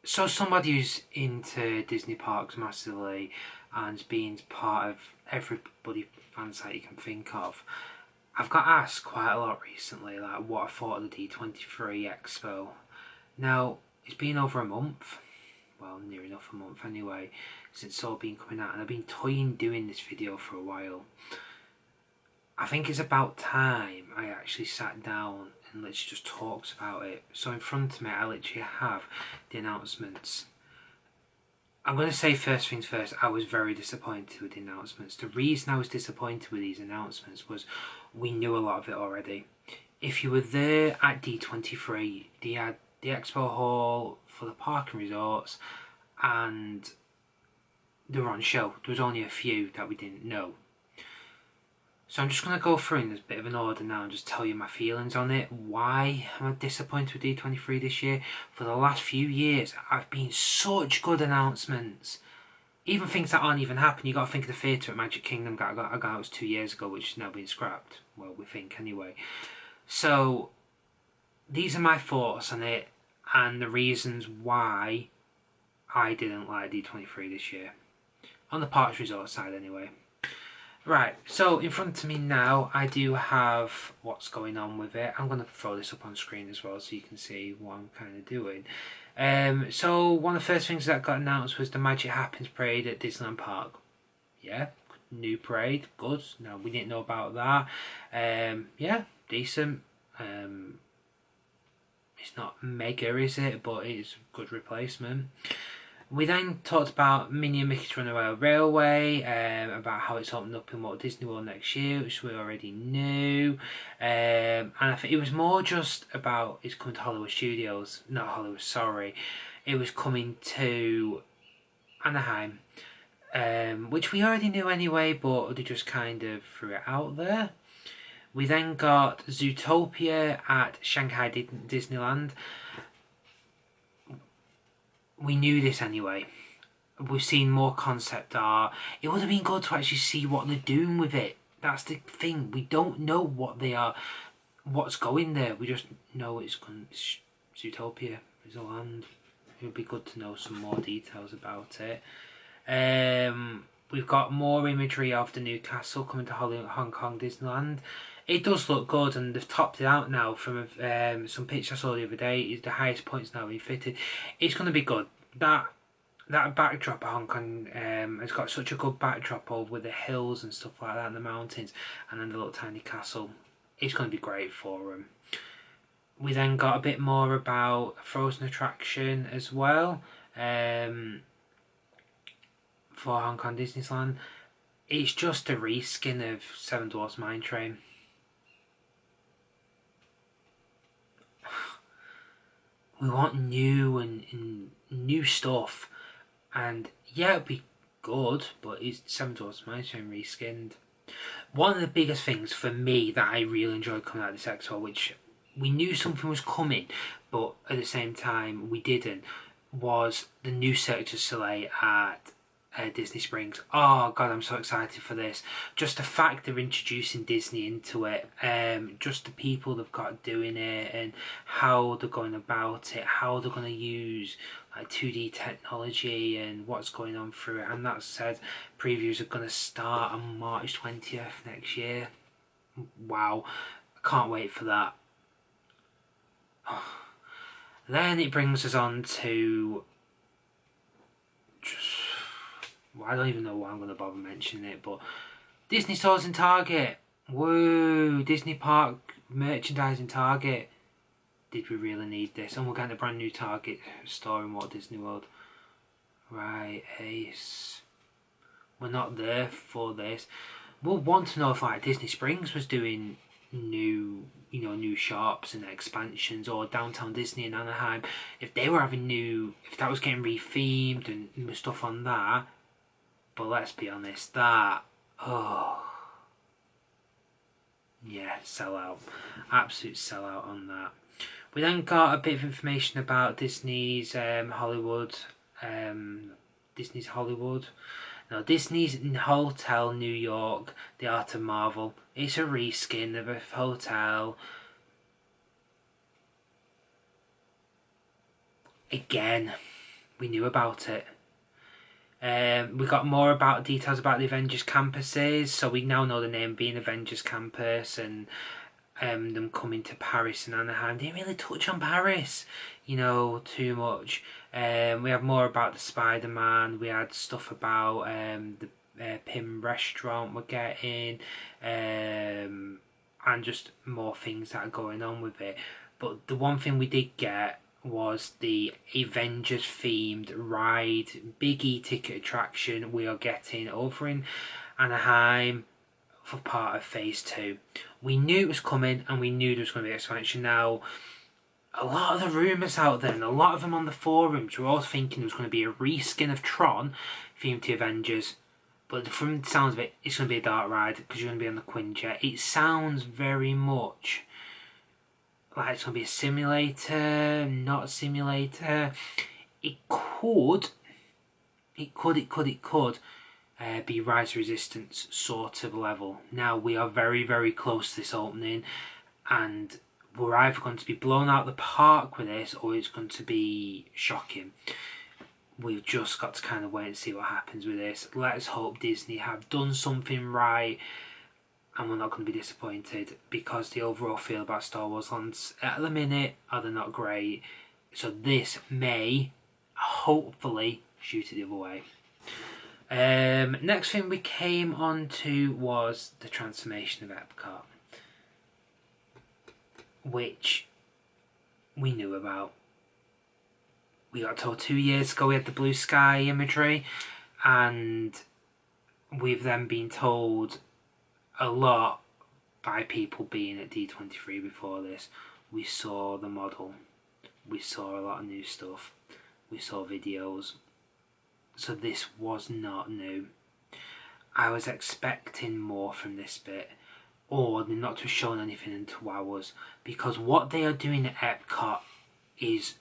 So somebody who's into Disney parks massively and being part of everybody fan site you can think of, I've got asked quite a lot recently like what I thought of the D23 Expo. Now, it's been over a month, well near enough a month anyway, since it's all been coming out, and I've been toying doing this video for a while. I think it's about time I actually sat down and literally just talked about it. So in front of me I literally have the announcements. I'm going to say first things first, I was very disappointed with the announcements. The reason I was disappointed with these announcements was we knew a lot of it already. If you were there at D23, they had the expo hall for the park and resorts and they were on show. There was only a few that we didn't know. So I'm just going to go through in a bit of an order now and just tell you my feelings on it. Why am I disappointed with D23 this year? For the last few years, I've been such good announcements. Even things that aren't even happening. You got to think of the theatre at Magic Kingdom I got out 2 years ago, which has now been scrapped. Well, we think anyway. So these are my thoughts on it and the reasons why I didn't like D23 this year. On the Parks Resort side anyway. Right, so in front of me now I do have what's going on with it. I'm going to throw this up on screen as well so you can see what I'm kind of doing. So one of the first things that got announced was the Magic Happens parade at Disneyland Park. Yeah, new parade, good. No, we didn't know about that. Yeah, decent. It's not mega, is it? But it's a good replacement. We then talked about Minnie and Mickey's Runaway Railway, about how it's opening up in Walt Disney World next year, which we already knew. And I think it was more just about it's coming to Hollywood Studios. Not Hollywood, sorry. It was coming to Anaheim, which we already knew anyway, but they just kind of threw it out there. We then got Zootopia at Shanghai Disneyland. We knew this anyway. We've seen more concept art. It would have been good to actually see what they're doing with it. That's the thing. We don't know what they are, what's going there. We just know it's Zootopia. It's a land. It would be good to know some more details about it. We've got more imagery of the new castle coming to Hong Kong Disneyland. It does look good, and they've topped it out now from some pictures I saw the other day. Is the highest points now being fitted. It's going to be good. That backdrop of Hong Kong has got such a good backdrop of with the hills and stuff like that and the mountains, and then the little tiny castle. It's going to be great for them. We then got a bit more about a Frozen attraction as well for Hong Kong Disneyland. It's just a reskin of Seven Dwarfs Mine Train. We want new and new stuff, and yeah, it'd be good, but it's Seven Dwarfs Mine Train reskinned. One of the biggest things for me that I really enjoyed coming out of this expo, which we knew something was coming, but at the same time we didn't, was the new Cirque du Soleil at Disney Springs. Oh god, I'm so excited for this. Just the fact they're introducing Disney into it, just the people they've got doing it and how they're going about it, how they're going to use like 2D technology and what's going on through it. And that said, previews are going to start on March 20th next year. Wow, I can't wait for that. Then it brings us on to I don't even know why I'm going to bother mentioning it, but Disney stores in Target. Woo! Disney Park merchandise in Target. Did we really need this? And we're getting a brand new Target store in Walt Disney World. Right, ace. We're not there for this. We'll want to know if like Disney Springs was doing new shops and expansions, or Downtown Disney in Anaheim, if they were having if that was getting rethemed and stuff on that. But let's be honest, that, oh yeah, sellout, absolute sellout on that. We then got a bit of information about Disney's Hollywood, Disney's Hotel New York, The Art of Marvel. It's a reskin of a hotel. Again, we knew about it. We got more details about the Avengers campuses, so we now know the name being Avengers Campus, and them coming to Paris and Anaheim. They didn't really touch on Paris, too much. We have more about the Spider-Man. We had stuff about the Pym restaurant we're getting, and just more things that are going on with it. But the one thing we did get was the Avengers themed ride, big e-ticket attraction we are getting over in Anaheim for part of phase 2. We knew it was coming, and we knew there was going to be expansion. Now, a lot of the rumours out there, and a lot of them on the forums, were all thinking there was going to be a reskin of Tron themed to Avengers. But from the sounds of it, it's going to be a dark ride because you're going to be on the Quinjet. It sounds very much like it's going to be a simulator, not a simulator. It could be Rise of Resistance sort of level. Now, we are very, very close to this opening, and we're either going to be blown out the park with this, or it's going to be shocking. We've just got to kind of wait and see what happens with this. Let's hope Disney have done something right, and we're not going to be disappointed, because the overall feel about Star Wars lands at the minute are not great. So this may hopefully shoot it the other way. Next thing we came on to was the transformation of Epcot, which we knew about. We got told 2 years ago we had the blue sky imagery, and we've then been told a lot by people being at D23 before this. We saw the model, we saw a lot of new stuff, we saw videos. So this was not new. I was expecting more from this bit, or not to have shown anything in 2 hours, because what they are doing at Epcot is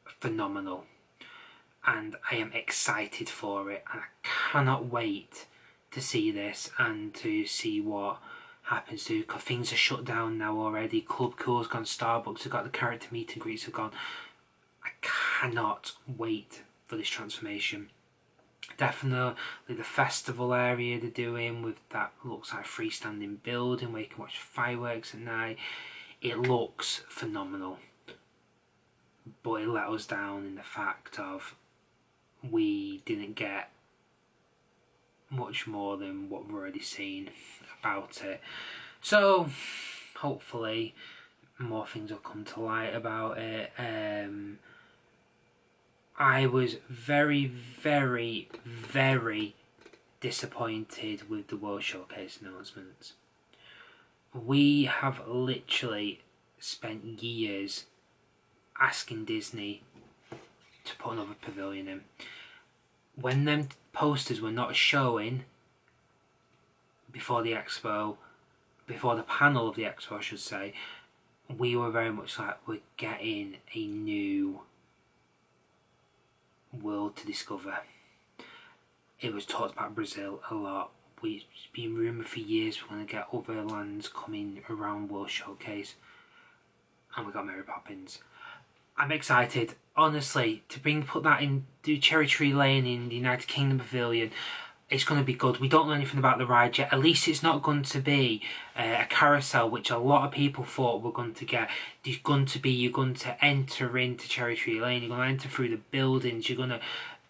phenomenal, and I am excited for it, and I cannot wait to see this and to see what happens to, because things are shut down now already. Club Cool's gone, Starbucks have got the character meet and greets have gone. I cannot wait for this transformation. Definitely the festival area they're doing with that looks like a freestanding building where you can watch fireworks at night. It looks phenomenal, but it let us down in the fact of we didn't get much more than what we've already seen about it. So hopefully more things will come to light about it. I was very, very, very disappointed with the World Showcase announcements. We have literally spent years asking Disney to put another pavilion in. When them posters were not showing before the expo, before the panel of the expo I should say, we were very much like, we're getting a new world to discover. It was talked about Brazil a lot. It's been rumoured for years we're going to get other lands coming around World Showcase, and we got Mary Poppins. I'm excited, honestly, to put that in, do Cherry Tree Lane in the United Kingdom Pavilion. It's going to be good. We don't know anything about the ride yet. At least it's not going to be a carousel, which a lot of people thought we're going to get. There's going to be, you're going to enter into Cherry Tree Lane, you're going to enter through the buildings,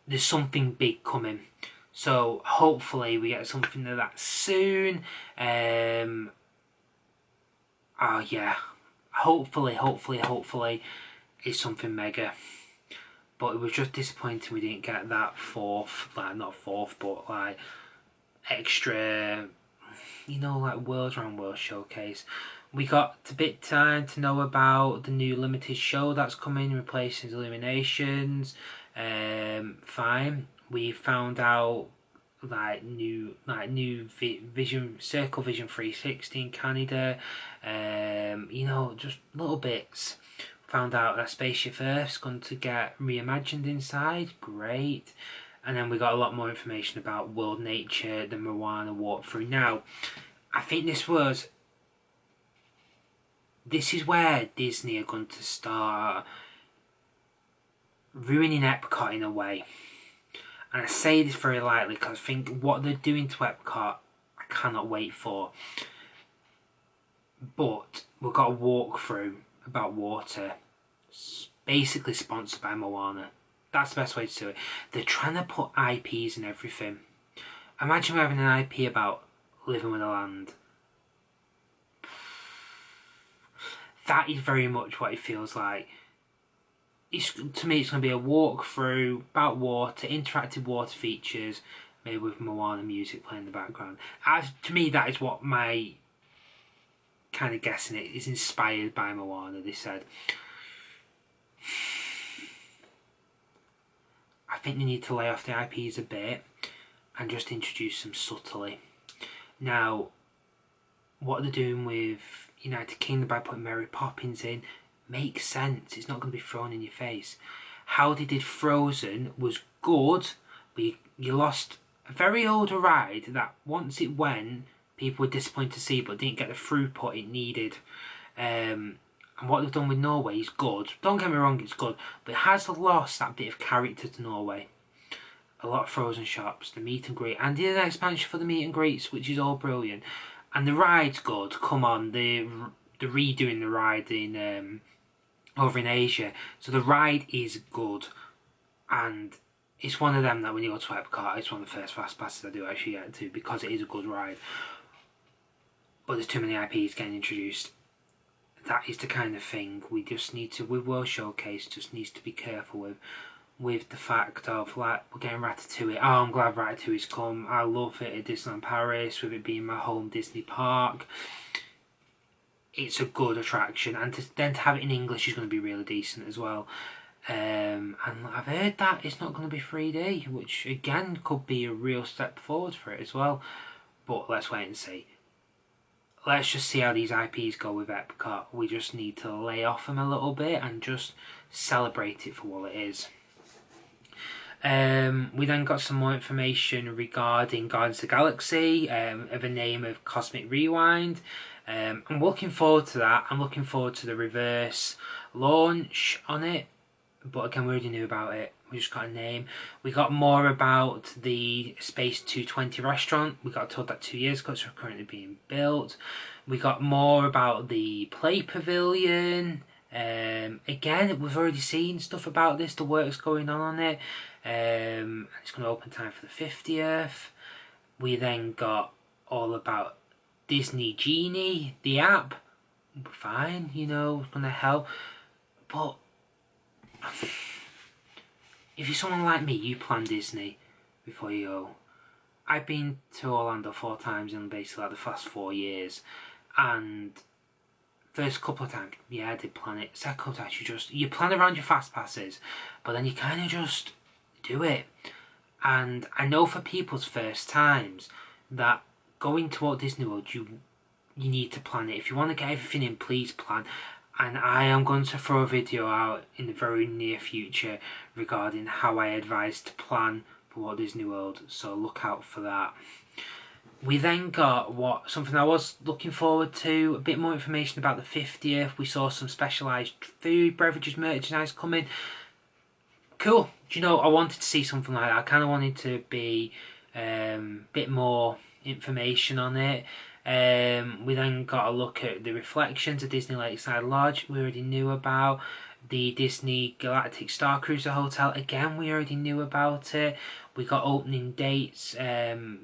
there's something big coming. So hopefully we get something of that soon. Yeah, hopefully it's something mega. But it was just disappointing we didn't get that extra, Worlds Around World Showcase. We got a bit time to know about the new limited show that's coming, replacing Illuminations. Fine. We found out new Vision Circle Vision 360 in Canada. Just little bits. Found out that Spaceship Earth's going to get reimagined inside. Great. And then we got a lot more information about World Nature, the Moana walkthrough. Now, I think this is where Disney are going to start ruining Epcot in a way. And I say this very lightly because I think what they're doing to Epcot, I cannot wait for. But we've got a walkthrough about water, basically sponsored by Moana. That's the best way to do it. They're trying to put IPs in everything. Imagine having an IP about living with the land. That is very much what it feels like. To me, it's going to be a walkthrough about water, interactive water features, maybe with Moana music playing in the background. To me, that is what my kind of guessing it is inspired by Moana, they said. I think they need to lay off the IPs a bit and just introduce them subtly. Now, what they're doing with United Kingdom by putting Mary Poppins in makes sense. It's not going to be thrown in your face. How they did Frozen was good, but you lost a very old ride that once it went, people were disappointed to see, but didn't get the throughput it needed. And what they've done with Norway is good. Don't get me wrong, it's good, but it has lost that bit of character to Norway. A lot of Frozen shops, the meet and greet, and the expansion for the meet and greets, which is all brilliant. And the ride's good. Come on, they're redoing the ride in over in Asia, so the ride is good, and it's one of them that when you go to Epcot, it's one of the first fast passes I do actually get to because it is a good ride. But there's too many IPs getting introduced. That is the kind of thing we just need to, with World Showcase, just needs to be careful with the fact of, like, we're getting Ratatouille. Oh, I'm glad Ratatouille's come. I love it at Disneyland Paris, with it being my home Disney park. It's a good attraction, and then to have it in English is going to be really decent as well. And I've heard that it's not going to be 3D, which again could be a real step forward for it as well. But let's wait and see. Let's just see how these IPs go with Epcot. We just need to lay off them a little bit and just celebrate it for what it is. We then got some more information regarding Guardians of the Galaxy, of the name of Cosmic Rewind. I'm looking forward to that. I'm looking forward to the reverse launch on it. But again, we already knew about it. We just got a name. We got more about the Space 220 restaurant. We got told that 2 years ago. It's currently being built. We got more about the Play Pavilion. Again, we've already seen stuff about this. The work's going on it. It's going to open time for the 50th. We then got all about Disney Genie, the app. Fine, you know, it's going to help. But if you're someone like me, you plan Disney before you go. I've been to Orlando 4 times in basically like the past 4 years, and first couple of times, yeah, I did plan it. Second couple of times, you plan around your fast passes, but then you kind of just do it. And I know for people's first times that going to Walt Disney World, you need to plan it. If you want to get everything in, please plan. And I am going to throw a video out in the very near future regarding how I advise to plan for Walt Disney World, so look out for that. We then got something I was looking forward to, a bit more information about the 50th. We saw some specialised food, beverages, merchandise coming. Cool. Do you know, I wanted to see something like that. I kind of wanted to be a bit more information on it. We then got a look at the reflections of Disney Lakeside Lodge. We already knew about the Disney Galactic Star Cruiser Hotel. Again, we already knew about it. We got opening dates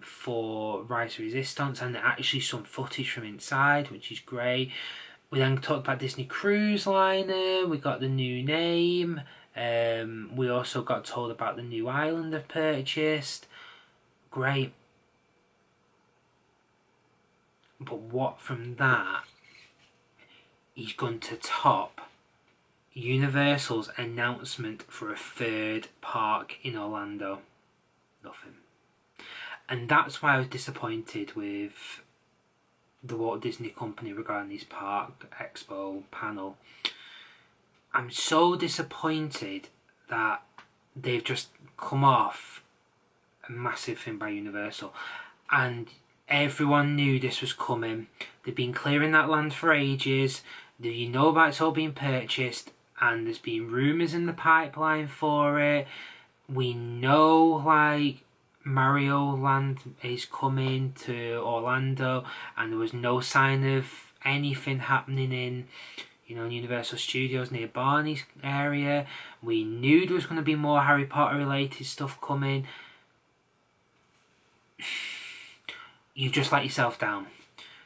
for Rise of Resistance, and actually some footage from inside, which is great. We then talked about Disney Cruise Liner. We got the new name. We also got told about the new island they've purchased. Great. But what from that is going to top Universal's announcement for a 3rd park in Orlando? Nothing. And that's why I was disappointed with the Walt Disney Company regarding this Park Expo panel. I'm so disappointed that they've just come off a massive thing by Universal, and everyone knew this was coming. They've been clearing that land for ages. You know about it's all being purchased, and there's been rumours in the pipeline for it. We know like Mario Land is coming to Orlando, and there was no sign of anything happening in, you know, Universal Studios near Barney's area. We knew there was going to be more Harry Potter related stuff coming. You've just let yourself down.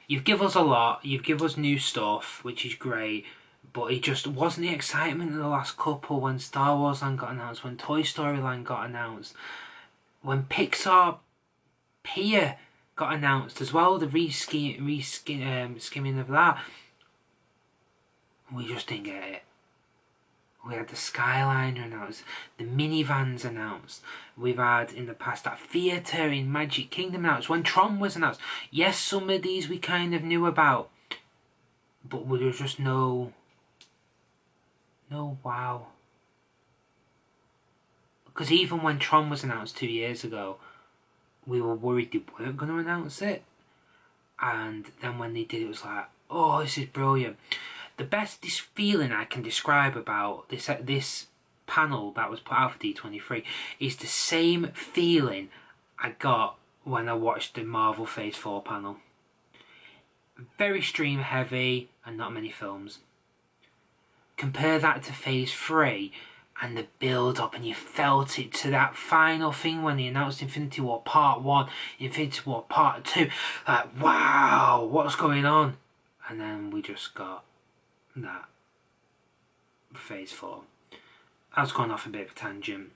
You've given us a lot, you've given us new stuff, which is great, but it just wasn't the excitement of the last couple when Star Wars Land got announced, when Toy Story Land got announced, when Pixar Pier got announced as well, the skimming of that. We just didn't get it. We had the Skyliner announced, the minivans announced. We've had in the past that theatre in Magic Kingdom announced, when Tron was announced. Yes, some of these we kind of knew about, but there was just no wow. Because even when Tron was announced 2 years ago, we were worried they weren't going to announce it. And then when they did, it was like, oh, this is brilliant. The best feeling I can describe about this panel that was put out for D23 is the same feeling I got when I watched the Marvel Phase 4 panel. Very stream heavy and not many films. Compare that to Phase 3 and the build up, and you felt it to that final thing when they announced Infinity War Part 1, Infinity War Part 2. Like, wow, what's going on? And then we just got that Phase 4. I was going off a bit of a tangent.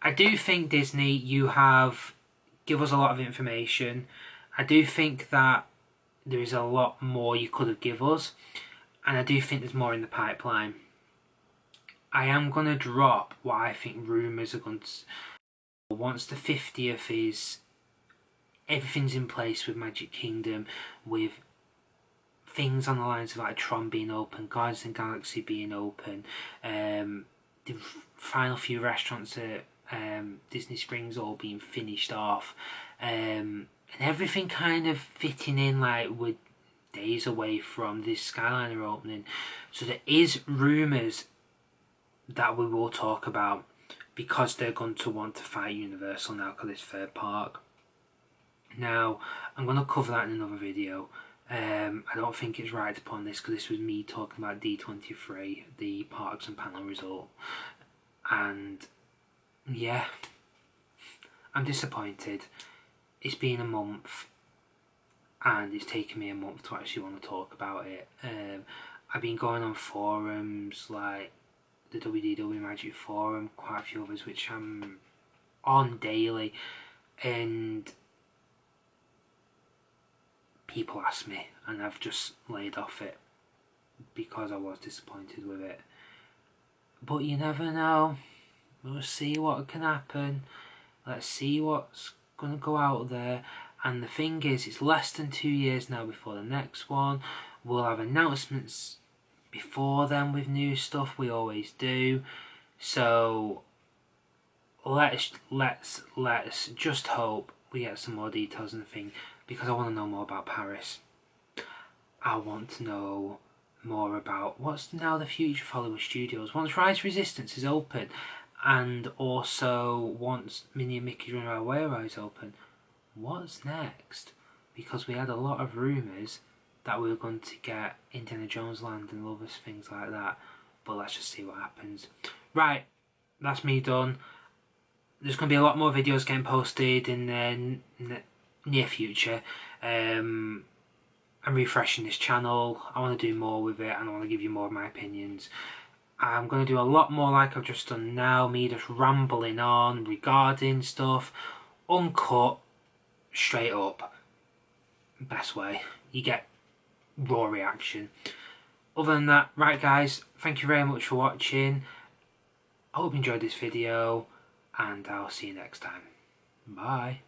I do think Disney, you have give us a lot of information. I do think that there is a lot more you could have give us, and I do think there's more in the pipeline. I am going to drop what I think rumours are going to... Once the 50th is... Everything's in place with Magic Kingdom, with things on the lines of like Tron being open, Guardians of the Galaxy being open, the final few restaurants at Disney Springs all being finished off, and everything kind of fitting in like with days away from this Skyliner opening. So there is rumours that we will talk about, because they're going to want to fight Universal now because it's third park. Now, I'm going to cover that in another video. I don't think it's right upon this, because this was me talking about D23, the parks and panel result. And yeah, I'm disappointed. It's been a month, and it's taken me a month to actually want to talk about it. I've been going on forums like the WDW Magic Forum, quite a few others which I'm on daily, and people ask me, and I've just laid off it because I was disappointed with it. But you never know. We'll see what can happen. Let's see what's going to go out there. And the thing is, it's less than 2 years now before the next one. We'll have announcements before then with new stuff. We always do. So let's just hope we get some more details in the thing, because I want to know more about Paris. I want to know more about what's now the future of Hollywood Studios once Rise Resistance is open, and also once Minnie and Mickey's Runaway Railway is open. What's next? Because we had a lot of rumours that we were going to get Indiana Jones Land and other things like that, but let's just see what happens. Right, that's me done. There's going to be a lot more videos getting posted in the near future. I'm refreshing this channel. I want to do more with it, and I want to give you more of my opinions. I'm going to do a lot more like I've just done now, me just rambling on regarding stuff, uncut, straight up, best way. You get raw reaction. Other than that, right guys, thank you very much for watching. I hope you enjoyed this video, and I'll see you next time. Bye.